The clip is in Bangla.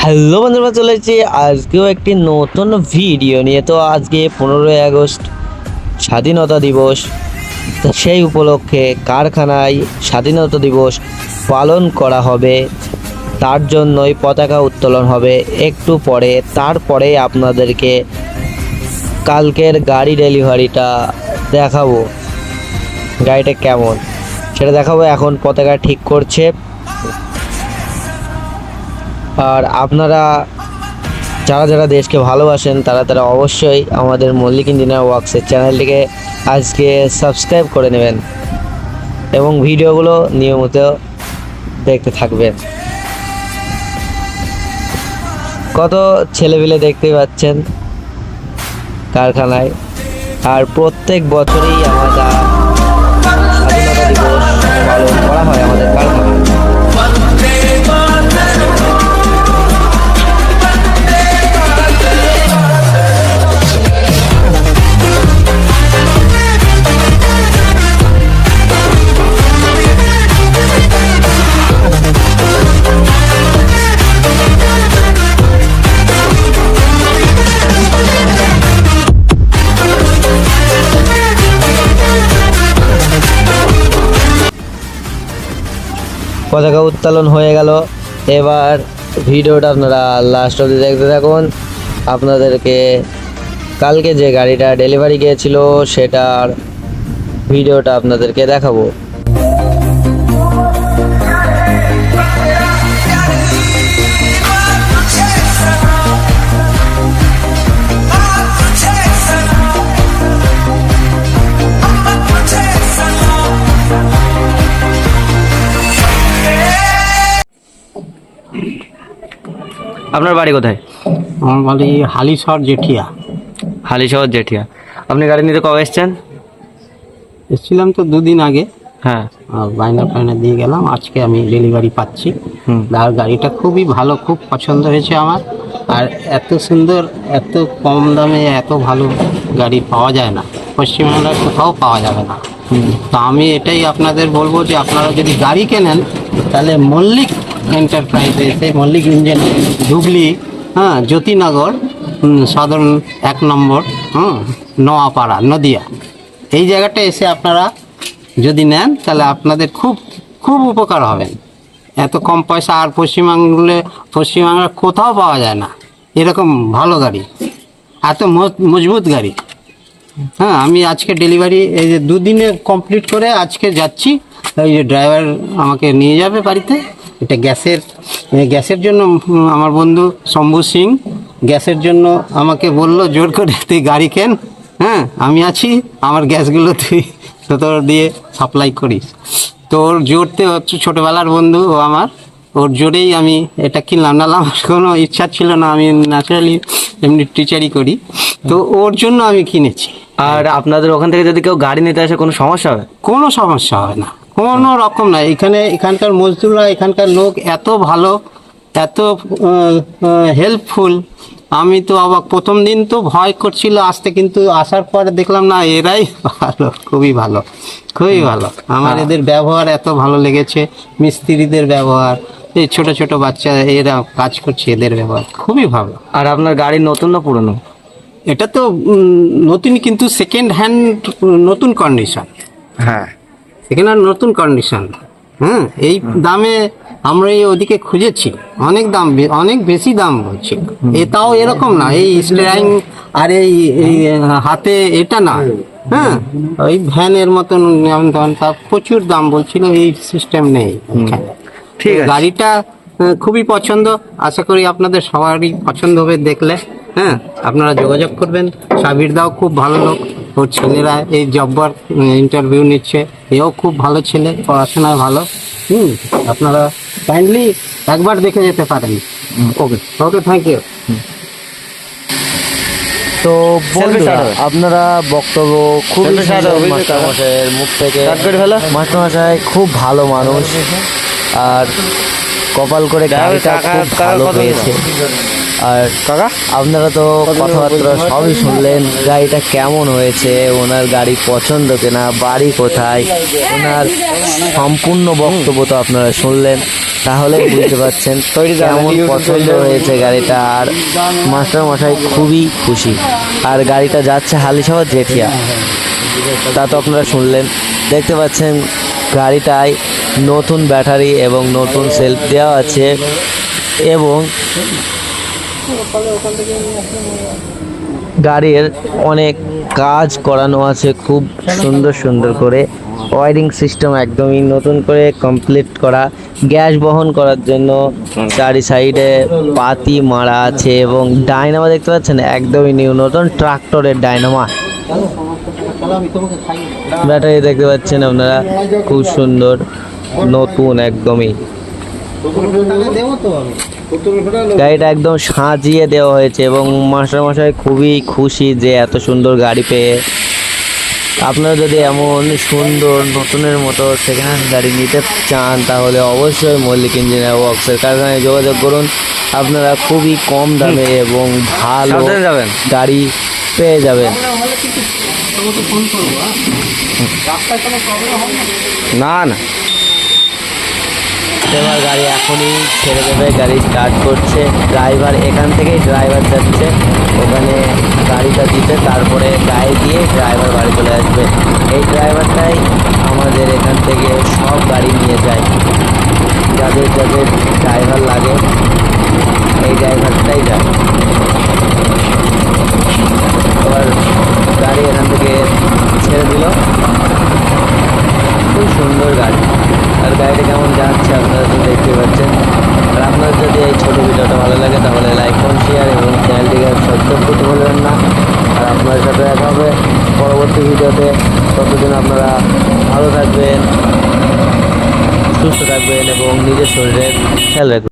হ্যালো বন্ধুরা, চলে এসেছি আজকেও একটি নতুন ভিডিও নিয়ে। তো আজকে 15ই আগস্ট স্বাধীনতা দিবস। তো সেই উপলক্ষে কারখানায় স্বাধীনতা দিবস পালন করা হবে, তার জন্যই পতাকা উত্তোলন হবে একটু পরে। তারপরে আপনাদেরকে কালকের গাড়ি ডেলিভারিটা দেখাবো, গাড়িটা কেমন সেটা দেখাবো। এখন পতাকা ঠিক করছে। আর আপনারা যারা যারা দেশকে ভালোবাসেন তারা অবশ্যই আমাদের মল্লিক ইঞ্জিনিয়ার ওয়ার্কসের চ্যানেলটিকে আজকে সাবস্ক্রাইব করে নেবেন এবং ভিডিওগুলো নিয়মিত দেখতে থাকবেন। কত ছেলেপিলে দেখতে পাচ্ছেন কারখানায়। আর প্রত্যেক বছরই আমাদের স্বাধীনতা দিবস পালন করা হয় আমাদের কারখানায়। পতাকা উত্তোলন হয়ে গেল। এবার ভিডিওটা আপনারা লাস্ট অবধি দেখতে থাকুন। আপনাদেরকে কালকে যে গাড়িটা ডেলিভারি গিয়েছিল সেটার ভিডিওটা আপনাদেরকে দেখাবো। আপনার বাড়ি কোথায়? আমার বাড়ি হালিশহর জেঠিয়া। হালিশহর জেঠিয়া। আপনি গাড়ি নিতে কবে এসছেন? এসেছিলাম তো দুদিন আগে, হ্যাঁ। বাইনা ফাইনা দিয়ে গেলাম। আজকে আমি ডেলিভারি পাচ্ছি। আর গাড়িটা খুবই ভালো, খুব পছন্দ হয়েছে আমার। আর এত সুন্দর, এত কম দামে এত ভালো গাড়ি পাওয়া যায় না, পশ্চিমবাংলার কোথাও পাওয়া যাবে না। তো আমি এটাই আপনাদের বলবো যে আপনারা যদি গাড়ি কেনেন তাহলে মল্লিক এন্টারপ্রাইজে এসে, মল্লিক ইঞ্জিন, ধুবলি, জ্যোতিনগর, সাধারণ 1 নম্বর, নোয়াপাড়া, নদিয়া, এই জায়গাটা এসে আপনারা যদি নেন তাহলে আপনাদের খুব খুব উপকার হবেন। এত কম পয়সা আর পশ্চিমবাংলার কোথাও পাওয়া যায় না এরকম ভালো গাড়ি, এত মজবুত গাড়ি। আমি আজকে ডেলিভারি এই যে 2 দিনে কমপ্লিট করে আজকে যাচ্ছি। ওই যে ড্রাইভার আমাকে নিয়ে যাবে বাড়িতে। এটা গ্যাসের জন্য আমার বন্ধু শম্ভু সিং গ্যাসের জন্য আমাকে বলল জোর করে, তুই গাড়ি কেন, আমি আছি, আমার গ্যাসগুলো তুই তোর দিয়ে সাপ্লাই করিস। তো ওর জোরতে হচ্ছে, ছোটোবেলার বন্ধু ও আমার, ওর জোরেই আমি এটা কিনলাম। নাহলে আমার কোনো ইচ্ছা ছিল না, আমি ন্যাচারালি এমনি টিচারই করি, তো ওর জন্য আমি কিনেছি। আর আপনাদের ওখান থেকে যদি কেউ গাড়ি নিতে আসে কোনো সমস্যা হবে? কোনো সমস্যা হবে না, কোনো রকম না। এখানকার মজদুররা, এখানকার লোক এত ভালো, এত হেল্পফুল। আমি তো অবাক, প্রথম দিন তো ভয় করছিল আসতে, কিন্তু আসার পরে দেখলাম না, এরাই ভালো, খুবই ভালো, খুবই ভালো। আমার এদের ব্যবহার এত ভালো লেগেছে, মিস্ত্রিদের ব্যবহার, এই ছোট ছোট বাচ্চা এরা কাজ করছে, এদের ব্যবহার খুবই ভালো। আর আপনার গাড়ি নতুন না পুরনো? এটা তো নতুন, কিন্তু সেকেন্ড হ্যান্ড, নতুন কন্ডিশন। হ্যাঁ, সেকেন্ড হ্যান্ড নতুন কন্ডিশন। এই দামে আমরা ওদিকে খুঁজেছি, অনেক দাম, অনেক বেশি দাম বলছি। এটাও এরকম না, এই স্টিয়ারিং আর এই হাতে এটা না, ওই ভ্যানের মতন যেমন তা প্রচুর দাম বলছিল, এই সিস্টেম নেই এখানে। ঠিক আছে, গাড়িটা খুবই পছন্দ, আশা করি আপনাদের সবারই পছন্দ হবে দেখলে। আপনারা যোগাযোগ করবেন। সাবির দাও খুব ভালো লোক, ওর ছেলেরা এই জব্বর ইন্টারভিউ নিচ্ছে, এও খুব ভালো ছেলে, পড়াশোনায় ভালো। আপনারা কাইন্ডলি একবার দেখে যেতে পারেন। ওকে, থ্যাংক ইউ। তো বন্ধুরা, আপনারা বক্তব্য খুবই মাস্টারমশাইয়ের মুখ থেকে। মাস্টারমশাই খুব ভালো মানুষ, আর কপাল করে গাড়িটা খুব ভালো পেয়েছে। আর কাকা, আপনারা তো কথাবার্তা সবই শুনলেন, গাড়িটা কেমন হয়েছে, ওনার গাড়ি পছন্দ কিনা, বাড়ি কোথায়, ওনার সম্পূর্ণ বক্তব্য তো আপনারা শুনলেন। তাহলে বুঝতে পারছেন কেমন পছন্দ হয়েছে গাড়িটা। আর মাস্টার মশাই খুবই খুশি। আর গাড়িটা যাচ্ছে হালিশহর জেঠিয়া, তা তো আপনারা শুনলেন। দেখতে পাচ্ছেন গাড়িটায় নতুন ব্যাটারি এবং নতুন সেলফ দেওয়া আছে এবং গাড়ির অনেক কাজ করানো আছে খুব সুন্দর সুন্দর করে। ওয়ারিং সিস্টেম একদমই নতুন করে কমপ্লিট করা। গ্যাস বহন করার জন্য চারি সাইডে পাতি মারা আছে এবং ডাইনামা দেখতে পাচ্ছেন একদমই নিউ, নতুন ট্রাক্টরের ডাইনামা। ব্যাটারি দেখতে পাচ্ছেন আপনারা খুব সুন্দর নতুন একদমই। গাড়িটা একদম সাজিয়ে দেওয়া হয়েছে এবং মাস্টারমশাই খুবই খুশি যে এত সুন্দর গাড়ি পেয়ে। আপনারা যদি এমন সুন্দর নতুনের মতো সেকেন্ড হ্যান্ড গাড়ি নিতে চান তাহলে অবশ্যই মল্লিক ইঞ্জিনিয়ার ওয়ার্কসের কারখানায় যোগাযোগ করুন। আপনারা খুবই কম দামে এবং ভালো গাড়ি পেয়ে যাবেন। না না, এবার গাড়ি এখনই ছেড়ে দেবে, গাড়ি স্টার্ট করছে। ড্রাইভার এখান থেকেই ড্রাইভার যাচ্ছে ওখানে গাড়িটা দিতে, তারপরে গাড়ি দিয়ে ড্রাইভার বাড়ি চলে আসবে। এই ড্রাইভারটাই আমাদের এখান থেকে সব গাড়ি নিয়ে যায়, যাদের যাদের ড্রাইভার লাগে এই ড্রাইভারটাই যায়। এবার গাড়ি এখান থেকে ছেড়ে দিল, খুব সুন্দর গাড়ি। আর গাড়িটা কেমন যাচ্ছে আপনারা তো দেখতে পাচ্ছেন। আর আপনাদের যদি এই ছোটো ভিডিওটা ভালো লাগে তাহলে লাইক করুন, শেয়ার এবং চ্যানেলটিকে সাবস্ক্রাইব করতে ভুলবেন না। আর আপনাদের সাথে দেখা হবে পরবর্তী ভিডিওতে। ততদিন আপনারা ভালো থাকবেন, সুস্থ থাকবেন এবং নিজের শরীরের খেয়াল রাখবেন।